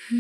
दिल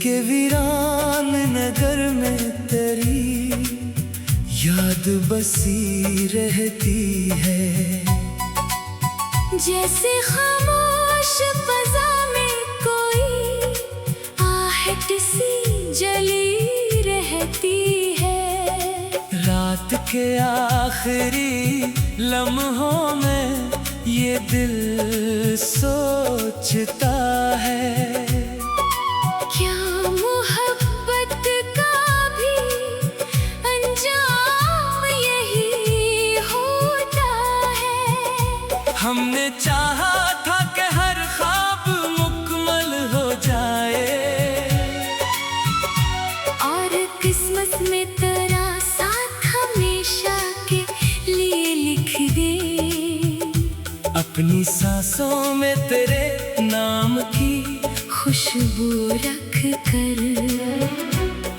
के वीरान नगर में तेरी याद बसी रहती है, जैसे खामोश फज़ा में कोई आहट सी जली रहती है। रात के आखिरी लम्हों में ये दिल सोचता है, क्या मोहब्बत का भी अंजाम यही होता है। हमने चाहा था कि हर ख्वाब मुकम्मल हो जाए, और किस्मत में तेरा साथ हमेशा के लिए लिख दे। अपनी सांसों में तेरे नाम की खुशबू रख कर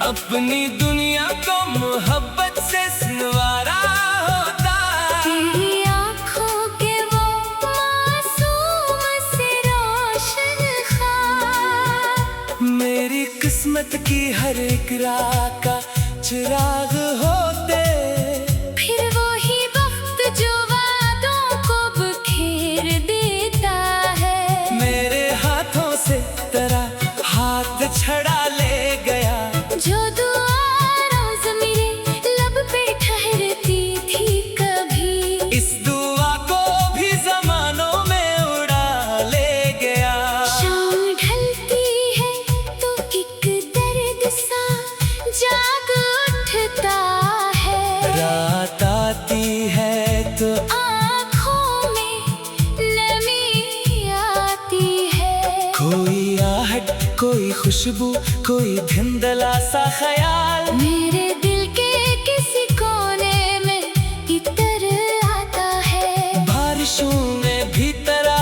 अपनी दुनिया को मोहब्बत से संवारा होता। तेरी आँखों के वो मासूम से रोशन ख्वाब मेरी किस्मत की हर एक राह का चिराग होते। फिर वही वक्त जो वादों को बखेर देता है। मेरे हाथों से तेरा हाथ छड़ा ले गया, जो दुआ रोज मेरे लब पे ठहरती थी कभी, इस दुआ को भी ज़मानों में उड़ा ले गया। शाम ढलती है तो एक दर्द सा जाग उठता है। रात आती है तो आँखों में नमी आती है। कोई आहट, कोई खुशबू, कोई धुंधला सा ख्याल मेरे दिल के किसी कोने में इतर आता है। बारिशों में भी तेरा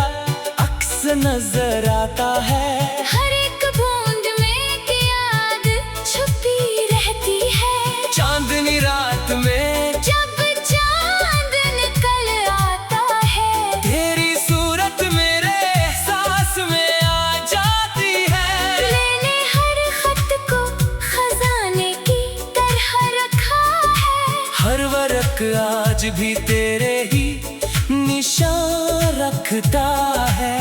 अक्स नजर आता है। हर एक बूंद में की याद छुपी रहती है। चांदनी रात में जब चांद निकल आता है, तेरी सूरत मेरे एहसास में आ जाती है। मैंने हर खत को खजाने की तरह रखा है। हर वर्क आज भी तेरे ही निशान रखता है।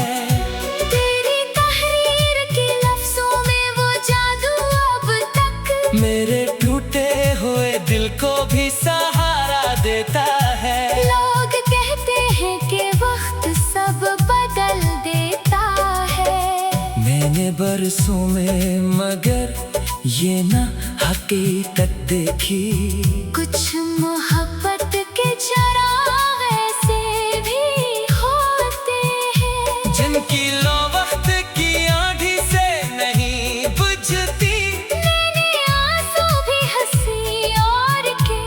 तेरी तहरीर के लफ्जों में वो जादू अब तक मेरे टूटे हुए दिल को भी सहारा देता है। लोग कहते हैं कि वक्त सब बदल देता है। मैंने बरसों में मगर ये ना हकीकत देखी, कुछ मोहब्बत के चराग ऐसे भी होते हैं, जिनकी लो वक्त की आंधी से नहीं बुझती। मैंने आंसू भी हंसी और के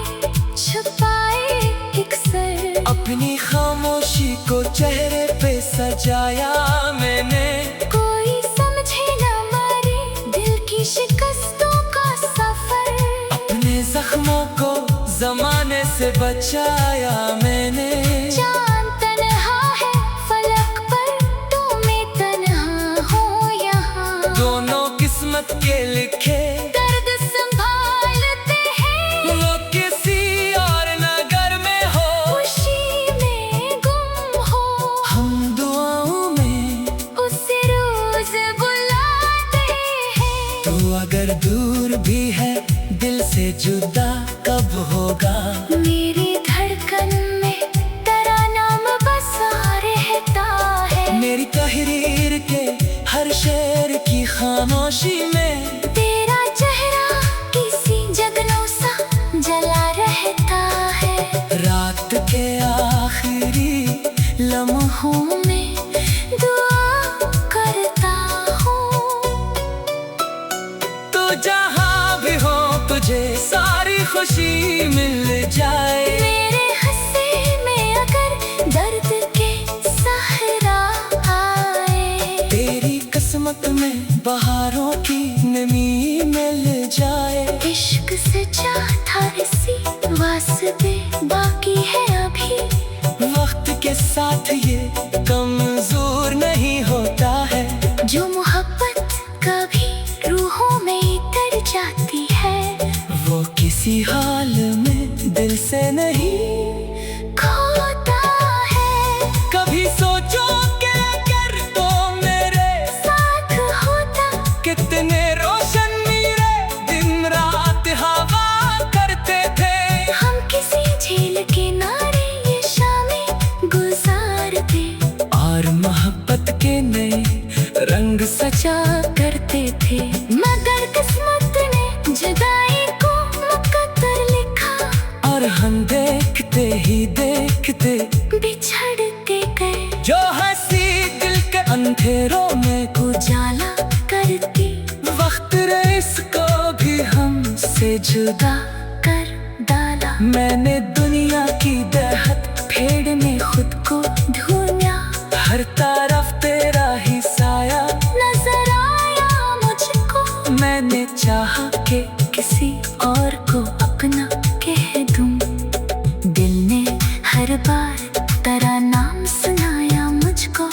छुपाए अक्सर। अपनी खामोशी को चेहरे पे सजाया मैंने, कोई समझे न मारे दिल की शिकस्तों का सफर। अपने जख्मों को जमाने से बचाया मैंने। चांद तन्हा है फलक पर, तो मैं तन्हा हूँ यहाँ। दोनों किस्मत के लिखे दर्द संभालते हैं, वो किसी और नगर में हो, खुशी में गुम हो। हम दुआओं में उसे रोज बुलाते हैं। तू अगर दूर भी है दिल से जुदा कब होगा। मेरी धड़कन में तेरा नाम बसा रहता है। मेरी तहरीर के हर शेर की खामोशी में तेरा खुशी मिल जाए। मेरे हंसी में अगर दर्द के सहरा आए, तेरी किस्मत में बहारों की नमी मिल जाए। इश्क सच्चा था इसी वास्ते बाकी है अभी। वक्त के साथ ये कमजोर नहीं होता है। जो मोहब्बत कभी रूहों में उतर जाती है, वो किसी हाल में दिल से नहीं खोता है। कभी सोचो कि अगर तो मेरे साथ होता, कितने रोशन मेरे दिन रात हवा करते थे। हम किसी झील किनारे ये शामें गुजारते, और मोहब्बत के नए रंग सजा करते थे। मगर किस्मत ने जुदाई को मुकद्दर लिखा, और हम देखते ही देखते बिछड़ के गए। जो हंसी दिल के अंधेरों में उजाला करती, वक्त रईस को भी हमसे जुदा कर डाला। मैंने दुनिया की दहत फेड़ में खुद को ढूंढा, हर तरफ तेरा ही साया नजर आया मुझको। मैंने चाहा कि किसी और को अपना कह दूं, दिल ने हर बार तेरा नाम सुनाया मुझको।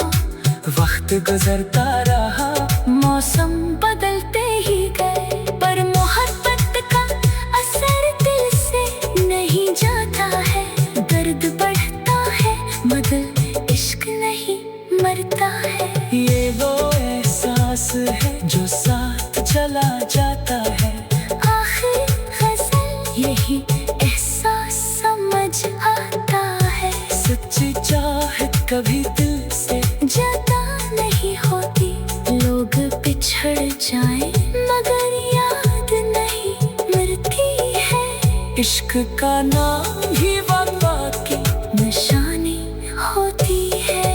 वक्त गुजरता रहा, मौसम बदलते ही गए, पर मोहब्बत का असर दिल से नहीं जाता है। दर्द बढ़ता है मगर इश्क नहीं मरता है। ये वो एहसास है जो साथ चला जाता है। आखिर गजल यही एहसास समझ आता है। सच्ची चाहत कभी दिल से जता नहीं होती, लोग बिछड़ जाएं मगर याद नहीं मरती है। इश्क का नाम ही वफा की निशानी होती है।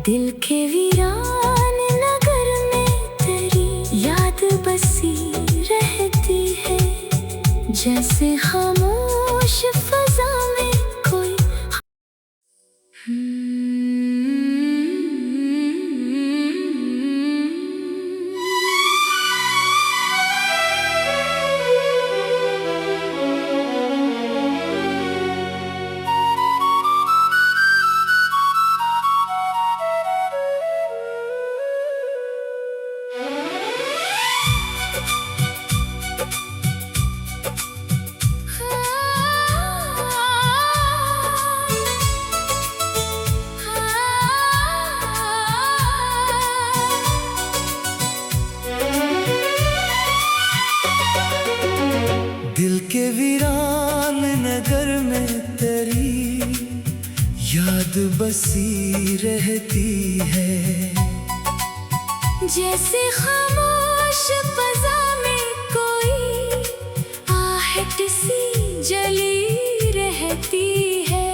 दिल के वीरान नगर में तेरी याद बसी रहती है, जैसे खामोश फजा में कोई। दिल के वीरान नगर में तेरी याद बसी रहती है, जैसे खामोश फजा में कोई आहट सी जली रहती है।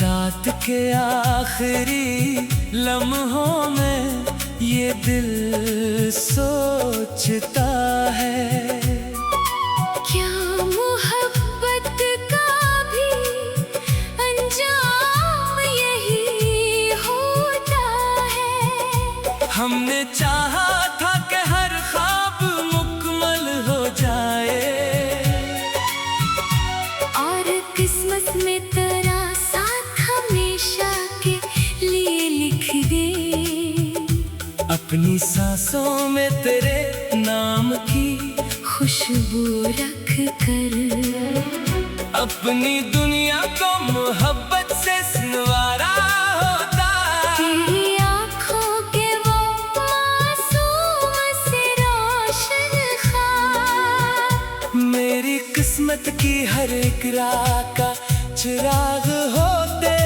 रात के आखिरी लम्हों में ये दिल सोचता है। क्या मोहब्बत का भी अंजाम यही होता है। हमने चाहा था कि हर ख्वाब मुकम्मल हो जाए, और किस्मत में तेरा साथ हमेशा के लिए लिख दे। अपनी सांसों में तेरे नाम की खुशबू रख कर, अपनी दुनिया को मोहब्बत से संवारा होता। तेरी आँखों के वो मासूम से रोशन ख्वाब, मेरी किस्मत की हर एक राह का चिराग होते।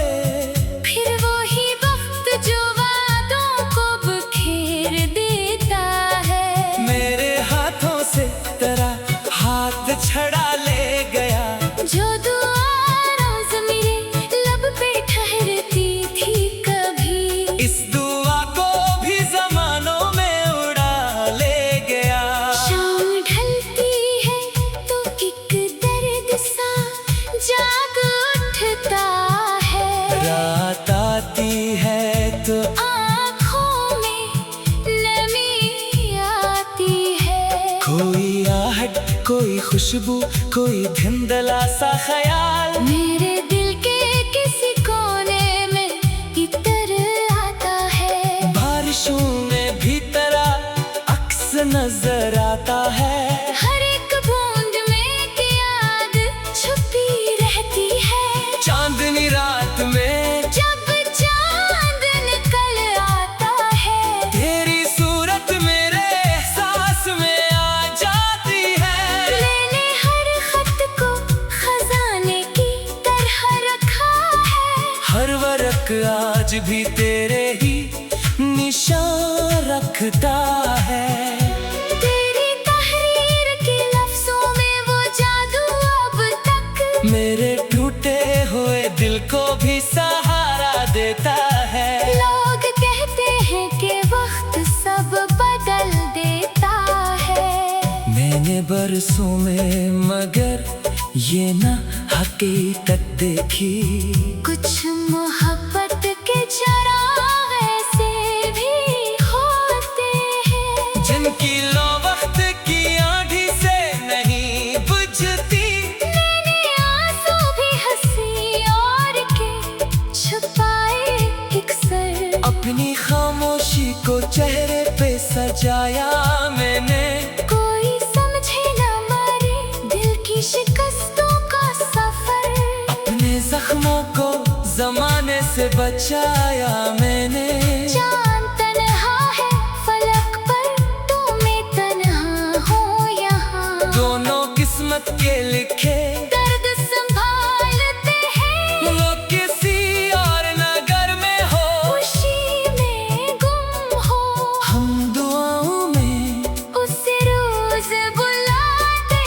फिर वही वक्त जो वादों को बखेर देता है। मेरे हाथों से तेरा हाथ छड़ा ले गया, जो दुआ रोज मेरे रात आती है तो आँखों में नमी आती है। कोई आहट, कोई खुशबू, कोई धुंधला सा ख्याल मेरे दिल के किसी कोने में इतर आता है। बारिशों में भी तेरा अक्स नजर आता है। हर एक बूंद में एक याद छुपी रहती है। चांदनी रात में जब चांद निकल आता है, तेरी सूरत मेरे एहसास में आ जाती है। मैंने हर खत को खजाने की तरह रखा है। हर वर्क आज भी तेरे ही निशान रखता है। तेरी तहरीर के लफ्जों में वो जादू अब तक मेरे टूटे हुए दिल को भी सहारा देता है। लोग कहते हैं कि वक्त सब बदल देता है। मैंने बरसों में मगर ये ना हकीकत देखी। कुछ मोहब्बत के चराग ऐसे भी होते हैं, जिनकी लो वक्त की आंधी से नहीं बुझती। मैंने आंसू भी हंसी और के छुपाए एक सर। अपनी खामोशी को चेहरे पे सजाया मैंने। कोई समझे न मारे दिल की शिकस्तों का सफर। अपने जख्मों को जमाने से बचाया मैंने। चांद तन्हा है फलक पर, तो मैं तन्हा हूँ यहाँ। दोनों किस्मत के लिखे दर्द संभालते हैं, वो किसी और नगर में हो, खुशी में गुम हो। हम दुआओं में उसे रोज बुलाते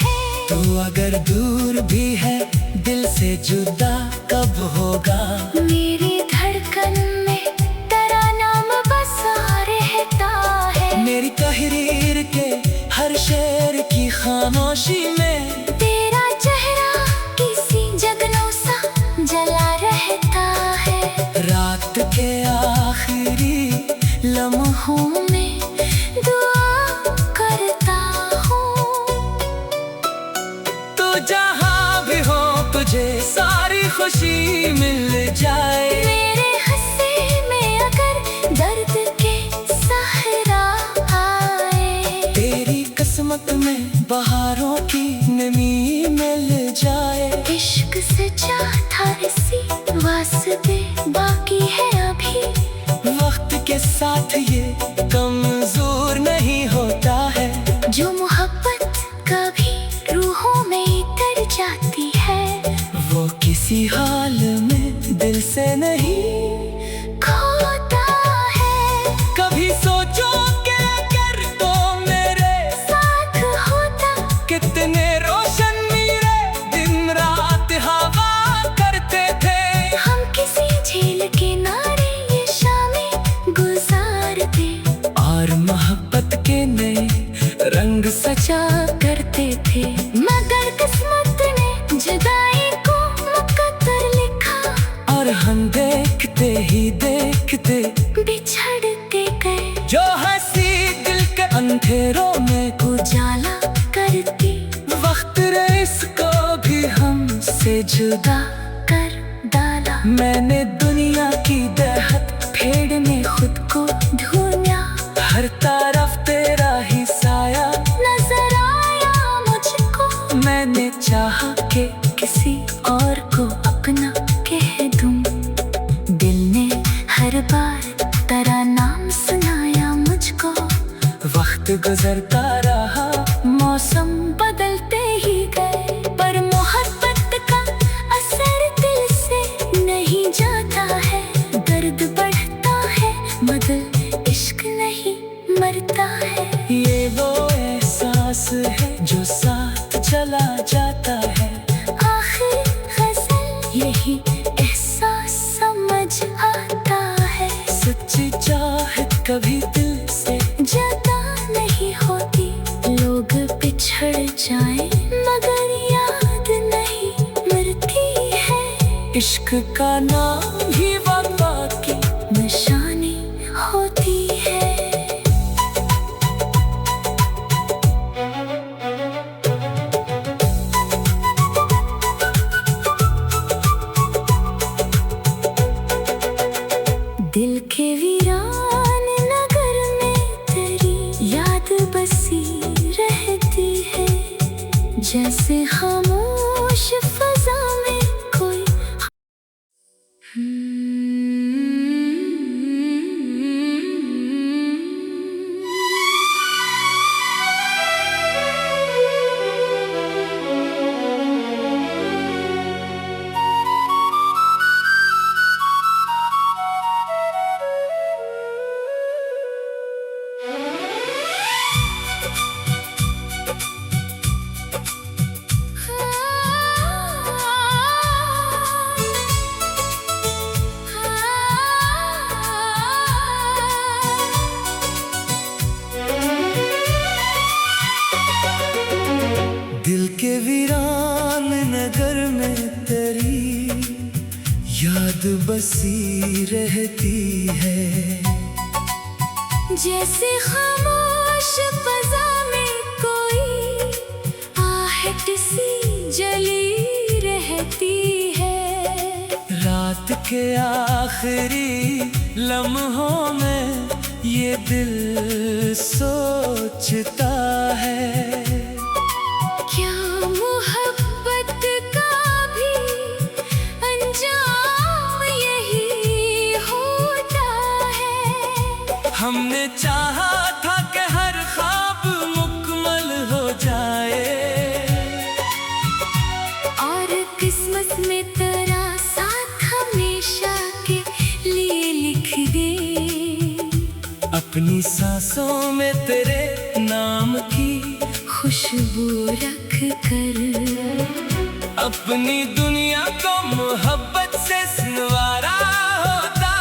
हैं। तू अगर दूर भी है दिल से जुदा कब होगा। मेरी धड़कन में तेरा नाम बसा रहता है। मेरी तहरीर के हर शेर की खामोशी में तेरा चेहरा किसी जगनों सा जला रहता है। रात के आखिरी लम्हों में दुआ करता हूँ, तो जहाँ भी हो तुझे सारी खुशी मिल जाए। मेरे हंसी में अगर दर्द के सहरा आए। तेरी किस्मत में बहारों की नमी मिल जाए। इश्क सच्चा था इसी वास्ते बाकी है अभी। वक्त के साथ ये कमजोर नहीं होता है। जो मोहब्बत कभी रूहों में उतर जाती है, वो किसी हाल में दिल से नहीं खोता है। कभी सोचो कि अगर तो मेरे साथ होता कितने रोशन मेरे दिन रात हवा करते थे। हम किसी झील किनारे ये शामें गुजारते। और मोहब्बत के नए रंग सजा करते थे। मगर किस्मत ने जुदाई को मुकद्दर लिखा, और हम देखते ही देखते बिछड़ते गए। जो हंसी दिल के अंधेरों में उजाला करती, वक्त रेस को भी हमसे जुदा कर डाला। मैंने दुनिया की दहत फेड़ में खुद को ढूंढा। हर तरफ तेरा ही साया नजर आया मुझको। मैंने चाहा कि किसी और को अपना कह दूं। दिल ने हर बार तेरा नाम सुनाया मुझको। वक्त गुजरता रहा, मौसम बदलते ही गए, पर मोहब्बत का असर दिल से नहीं जाता है। दर्द बढ़ता है मगर इश्क नहीं मरता है। ये वो एहसास है जो साथ चला जाता है। आखिर गजल यही एहसास समझ आता है। सच्ची चाहत कभी दिल से जदा नहीं होती। लोग बिछड़ जाए मगर याद नहीं मरती है। इश्क का नाम ही वफा की निशानी होती है। दिल के वीरान नगर में तेरी याद बसी रहती है, जैसे खामोश फजा में कोई दिल के वीरान नगर में तेरी याद बसी रहती है, जैसे खामोश फजा में कोई आहट सी जली रहती है। रात के आखिरी लम्हों में ये दिल सोचता है, क्या मोहब्बत का भी अंजाम यही होता है। हमने चाहा था कि हर ख्वाब मुकम्मल हो जाए, और किस्मत में तेरा साथ हमेशा के लिए लिख दे। अपनी सांसों में तेरे नाम की खुशबू रख कर अपनी दुनिया को मोहब्बत से संवारा होता।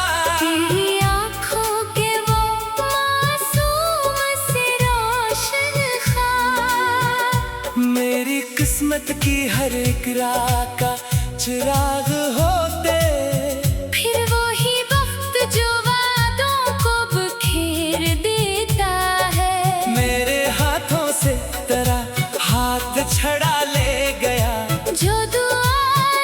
तेरी आँखों के वो मासूम से रोशन ख्वाब मेरी किस्मत की हर एक राह का चिराग होते। फिर वही वक्त जो वादों को बखेर देता है। मेरे हाथों से तेरा हाथ छड़ा ले गया, जो दुआ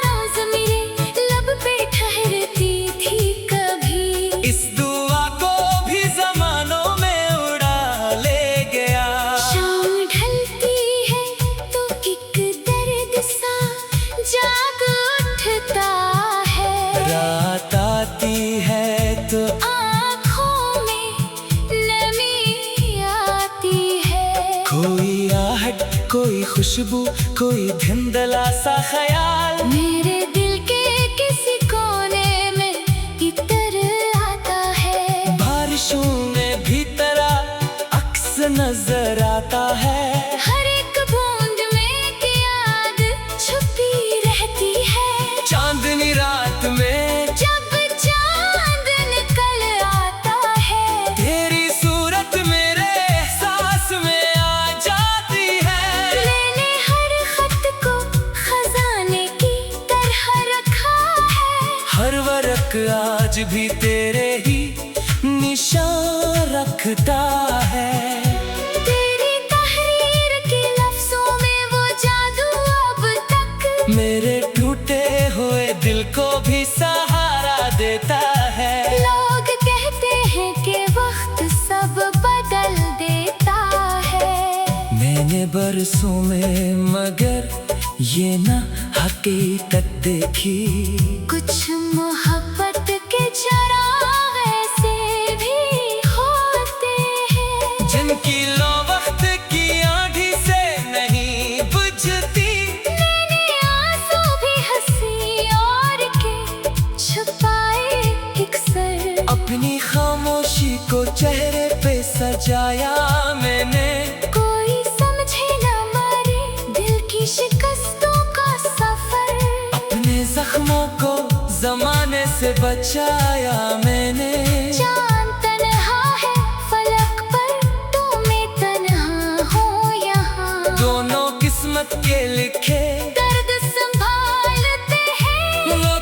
रोज मेरे लब पे ठहरती थी कभी, इस दुआ को भी ज़मानों में उड़ा ले गया। शाम ढलती है तो एक दर्द सा जाग उठता है। रात आती है तो आँखों में नमी आती है। कोई आहट, कोई खुशबू, कोई धुंधला सा ख्याल मेरे दिल के किसी कोने में इतर आता है। बारिशों में भी तेरा अक्स नजर आता है। हर एक बूंद में एक याद छुपी रहती है। चांदनी रात में जब चांद निकल आता है, तेरी सूरत मेरे एहसास में आ जाती है। मैंने हर खत को खजाने की तरह रखा है। हर वर्क आज भी तेरे ही निशान रखता है। तेरी तहरीर के लफ्जों में वो जादू अब तक मेरे टूटे हुए दिल को भी सहारा देता है। लोग कहते हैं कि वक्त सब बदल देता है। मैंने बरसों में मगर ये ना हकीकत देखी, कुछ मोहब्बत के चराग ऐसे भी होते हैं, जिनकी लो वक्त की आंधी से नहीं बुझती। मैंने आंसू भी हंसी और के छुपाए एक सर। अपनी खामोशी को चेहरे पे सजाया मैंने, कोई समझे न मारे दिल की शिकस्तों का सफर। अपने जख्मों को जमाने से बचाया मैंने। चांद तन्हा है फलक पर, तो मैं तन्हा हूँ यहाँ। दोनों किस्मत के लिखे दर्द संभालते हैं वो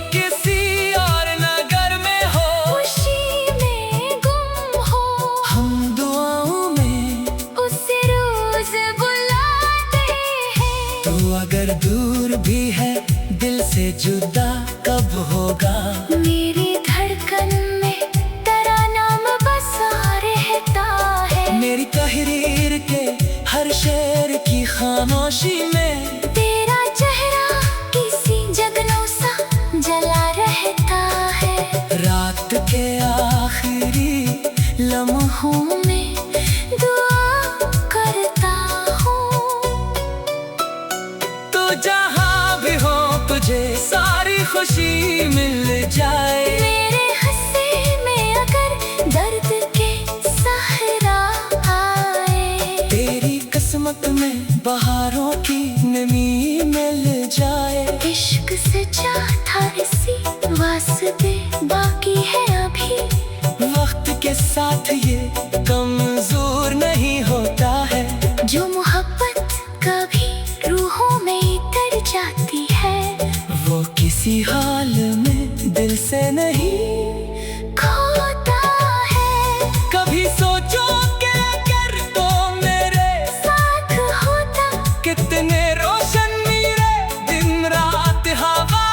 रास्ते बाकी है अभी। वक्त के साथ ये कमजोर नहीं होता है। जो मोहब्बत कभी रूहों में उतर जाती है, वो किसी हाल में दिल से नहीं खोता है। कभी सोचो कि अगर तो मेरे साथ होता, कितने रोशन मेरे दिन रात हवा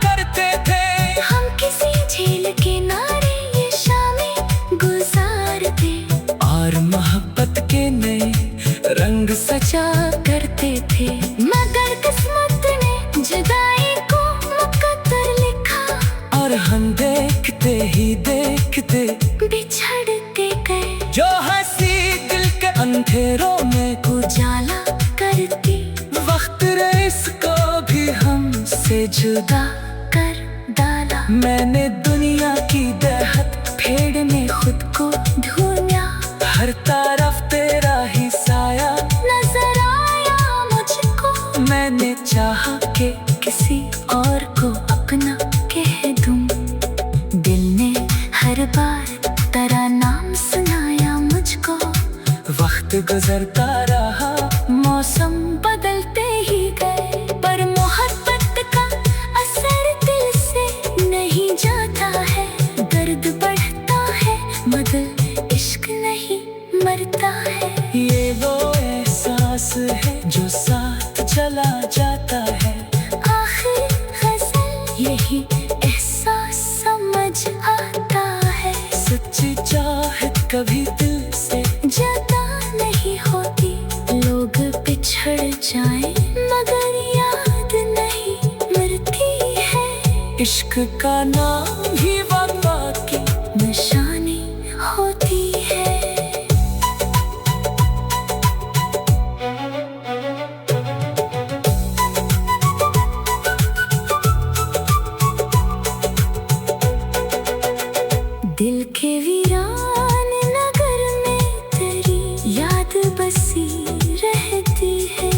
करते थे। हम किसी झील किनारे ये शामें गुजारते, और मोहब्बत के नए रंग सजा करते थे। मगर किस्मत ने जुदाई को मुकद्दर लिखा, और हम देखते ही देखते बिछड़ते गए। जो हंसी दिल के अंधेरों में उजाला करती, वक्त रेस को भी हमसे जुदा कर डाला। मैंने दुनिया की दहत फेड़ में खुद को ढूंढा। हर तरफ तेरा ही साया नजर आया मुझको, मैंने चाहा कि किसी और को अपना कह दूं। दिल ने हर बार तेरा नाम सुनाया मुझको। वक्त गुजरता रहा, मौसम बदलते ही गए, पर मोहब्बत का असर दिल से नहीं जाता है। दर्द बढ़ता है मगर इश्क नहीं मरता है। ये वो एहसास है जो साथ चला जाता है। आखिर गजल यही एहसास समझ आता है। सच्ची चाहत कभी दिल से जुदा नहीं होती, लोग बिछड़ जाए मगर याद नहीं मरती है। इश्क का नाम ही वफा की निशानी होती है। दिल के वीरान नगर में तेरी याद बसी रहती है।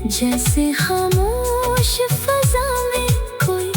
जैसे खामोश फजा में कोई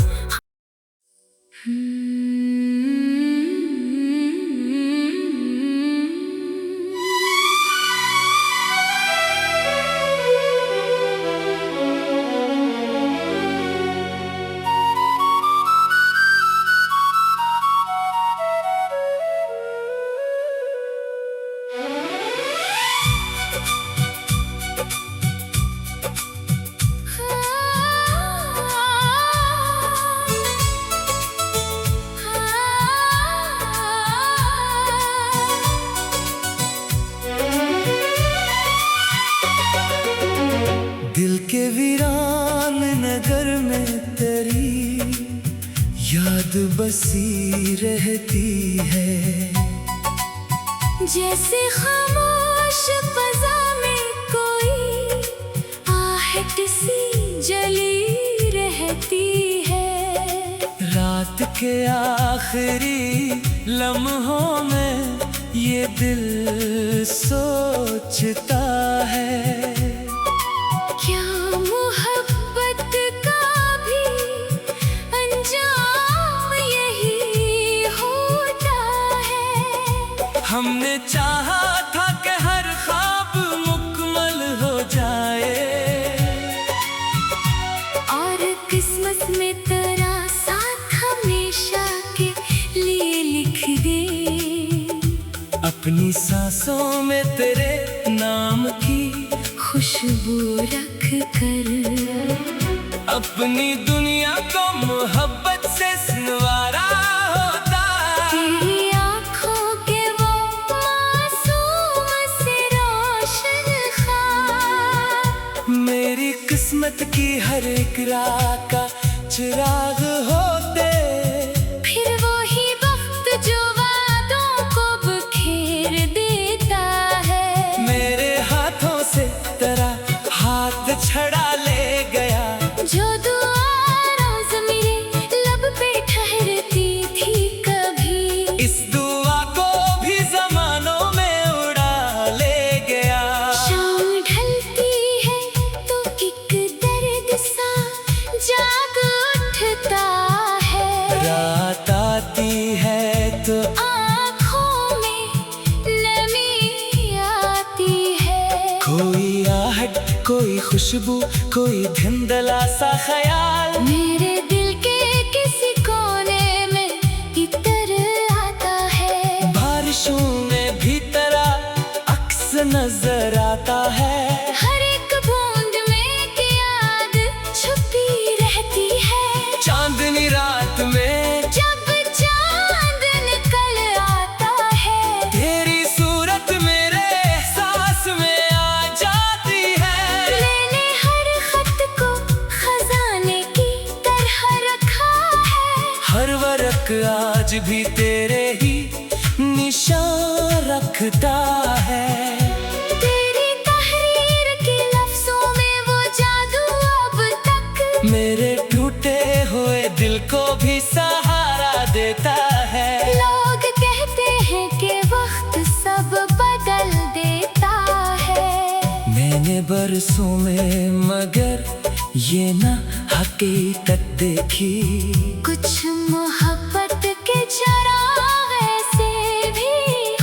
दिल के वीरान नगर में तेरी याद बसी रहती है। जैसे खामोश फजा में कोई आहट सी जली रहती है। रात के आखिरी लम्हों में ये दिल सोचता है। क्या मोहब्बत का भी अंजाम यही होता है। हमने चाहा था कि हर ख्वाब मुकम्मल हो जाए, और किस्मत में तेरा साथ हमेशा के लिए लिख दे। अपनी सांसों में तेरे नाम की खुशबू रख कर, अपनी दुनिया को मोहब्बत से संवारा होता। तेरी आँखों के वो मासूम से रोशन ख्वाब, मेरी किस्मत की हर एक राह का चिराग होते। फिर वही वक्त जो वादों को बखेर देता है। मेरे हाथों से तेरा हाथ छड़ा ले गया। जो दुआ रोज मेरे लब पे ठहरती थी कभी, इस दुआ को भी जमानों में उड़ा ले गया। शाम ढलती है तो एक दर्द सा जाग उठता कोई खुशबू, कोई धुंधला सा ख्याल। मेरे दिल के किसी कोने में इतर आता है। बारिशों में भी तेरा अक्स नजर आता है। हर एक बूंद में की याद छुपी रहती है। चांदनी रात में जब चांद निकल आता है, तेरी सूरत मेरे एहसास में आ जाती है। मैंने हर खत को खजाने की तरह रखा है। हर वर्क आज भी तेरे ही निशान रखता है। तेरी तहरीर के लफ्जों में वो जादू अब तक मेरे टूटे हुए दिल को भी सहारा देता है। लोग कहते हैं कि वक्त सब बदल देता है। मैंने बरसों में मगर ये ना हकीकत देखी। कुछ मोहब्बत के चराग ऐसे भी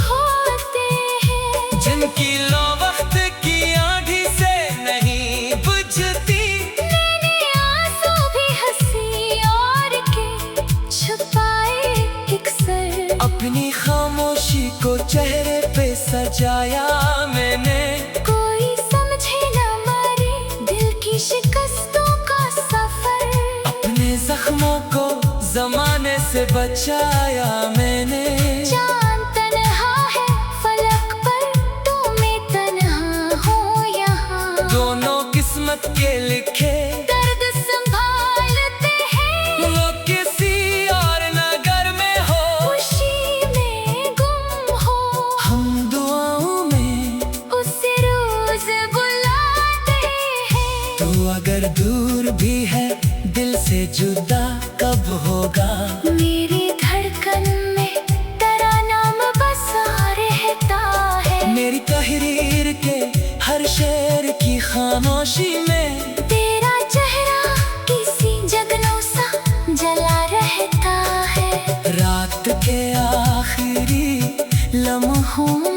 होते हैं, जिनकी लो वक्त की आंधी से नहीं बुझती। मैंने आंसू भी हंसी और के छुपाए अक्सर। अपनी खामोशी को चेहरे पे सजाया मैंने। कोई समझे न मारे दिल की शिकस्तों का सफर। अपने जख्मों को जमाने से बचाया मैंने। चांद तन्हा है फलक पर, तो मैं तन्हा हूँ यहाँ। दोनों किस्मत के लिखे दर्द संभालते हैं, वो किसी और नगर में हो, खुशी में गुम हो। हम दुआओं में उसे रोज बुलाते हैं। तो अगर दूर भी है दिल से जुदा कब होगा। मेरी धड़कन में तेरा नाम बसा रहता है। मेरी तहरीर के हर शेर की खामोशी में तेरा चेहरा किसी जगनों सा जला रहता है। रात के आखिरी लम्हों